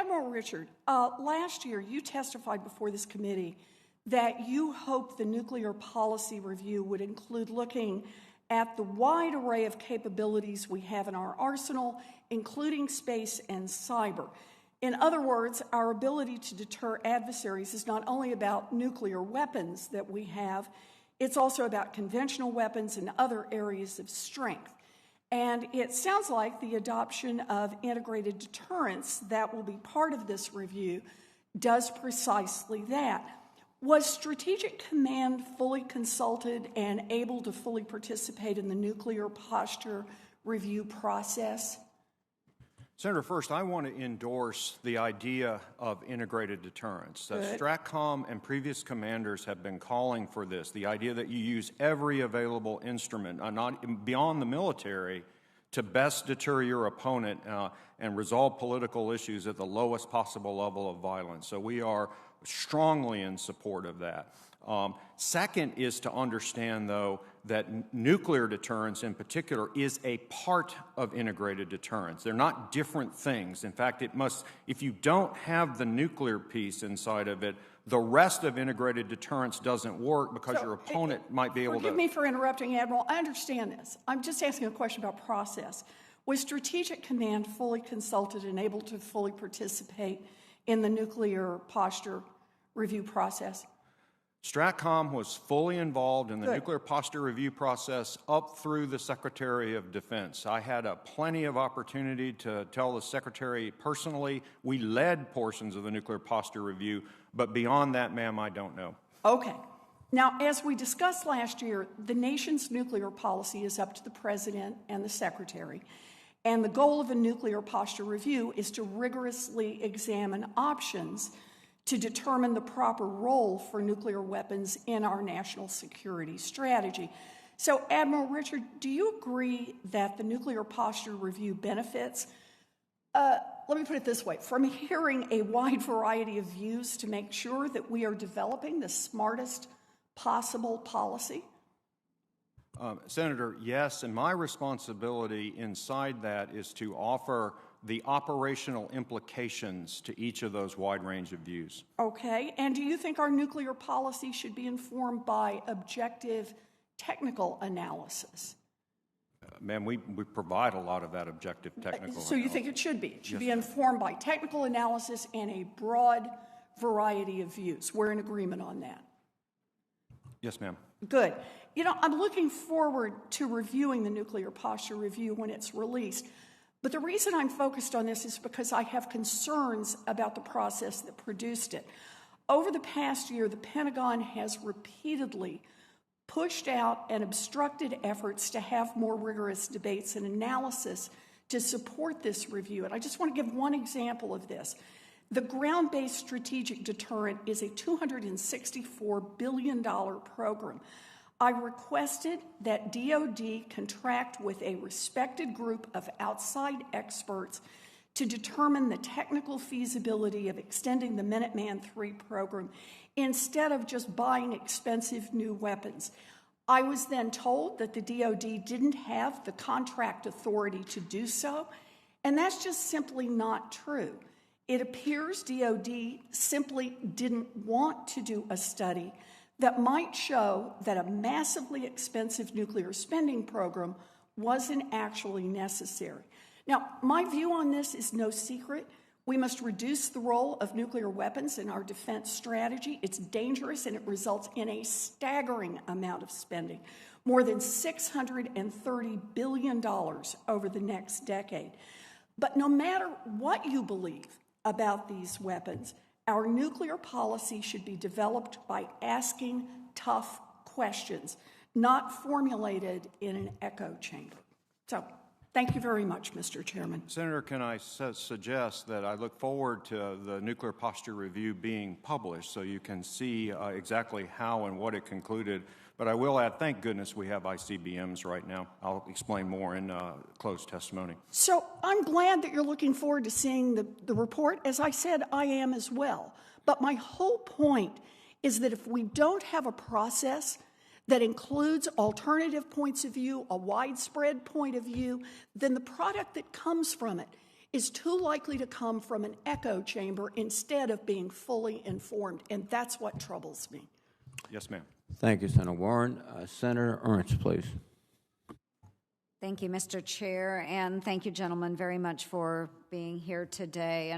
Admiral Richard, last year you testified before this committee that you hoped the nuclear policy review would include looking at the wide array of capabilities we have in our arsenal, including space and cyber. In other words, our ability to deter adversaries is not only about nuclear weapons that we have, it's also about conventional weapons and other areas of strength. And it sounds like the adoption of integrated deterrence that will be part of this review does precisely that. Was Strategic Command fully consulted and able to fully participate in the nuclear posture review process? Senator, first, I want to endorse the idea of integrated deterrence. STRATCOM and previous commanders have been calling for this, the idea that you use every available instrument, not beyond the military, to best deter your opponent and resolve political issues at the lowest possible level of violence. So we are strongly in support of that. Second is to understand, though, that nuclear deterrence in particular is a part of integrated deterrence. They're not different things. In fact, if you don't have the nuclear piece inside of it, the rest of integrated deterrence doesn't work because your opponent might be able to... Forgive me for interrupting, Admiral. I understand this. I'm just asking a question about process. Was Strategic Command fully consulted and able to fully participate in the nuclear posture review process? STRATCOM was fully involved in the nuclear posture review process up through the Secretary of Defense. I had plenty of opportunity to tell the Secretary personally. We led portions of the nuclear posture review, but beyond that, ma'am, I don't know. Okay. Now, as we discussed last year, the nation's nuclear policy is up to the President and the Secretary. And the goal of a nuclear posture review is to rigorously examine options to determine the proper role for nuclear weapons in our national security strategy. So, Admiral Richard, do you agree that the nuclear posture review benefits, let me put it this way, from hearing a wide variety of views to make sure that we are developing the smartest possible policy? Senator, yes, and my responsibility inside that is to offer the operational implications to each of those wide range of views. Okay, and do you think our nuclear policy should be informed by objective technical analysis? Ma'am, we provide a lot of that objective technical analysis. So you think it should be? It should be informed by technical analysis and a broad variety of views. We're in agreement on that. Yes, ma'am. Good. You know, I'm looking forward to reviewing the nuclear posture review when it's released. But the reason I'm focused on this is because I have concerns about the process that produced it. Over the past year, the Pentagon has repeatedly pushed out and obstructed efforts to have more rigorous debates and analysis to support this review. And I just want to give one example of this. The ground-based strategic deterrent is a $264 billion program. I requested that DoD contract with a respected group of outside experts to determine the technical feasibility of extending the Minuteman III program instead of just buying expensive new weapons. I was then told that the DoD didn't have the contract authority to do so, and that's just simply not true. It appears DoD simply didn't want to do a study that might show that a massively expensive nuclear spending program wasn't actually necessary. Now, my view on this is no secret. We must reduce the role of nuclear weapons in our defense strategy. It's dangerous and it results in a staggering amount of spending, more than $630 billion over the next decade. But no matter what you believe about these weapons, our nuclear policy should be developed by asking tough questions, not formulated in an echo chamber. So, thank you very much, Mr. Chairman. Senator, can I suggest that I look forward to the nuclear posture review being published so you can see exactly how and what it concluded. But I will add, thank goodness we have ICBMs right now. I'll explain more in closed testimony. So I'm glad that you're looking forward to seeing the report. As I said, I am as well. But my whole point is that if we don't have a process that includes alternative points of view, a widespread point of view, then the product that comes from it is too likely to come from an echo chamber instead of being fully informed, and that's what troubles me. Yes, ma'am. Thank you, Senator Warren. Senator Ernst, please. Thank you, Mr. Chair, and thank you, gentlemen, very much for being here today.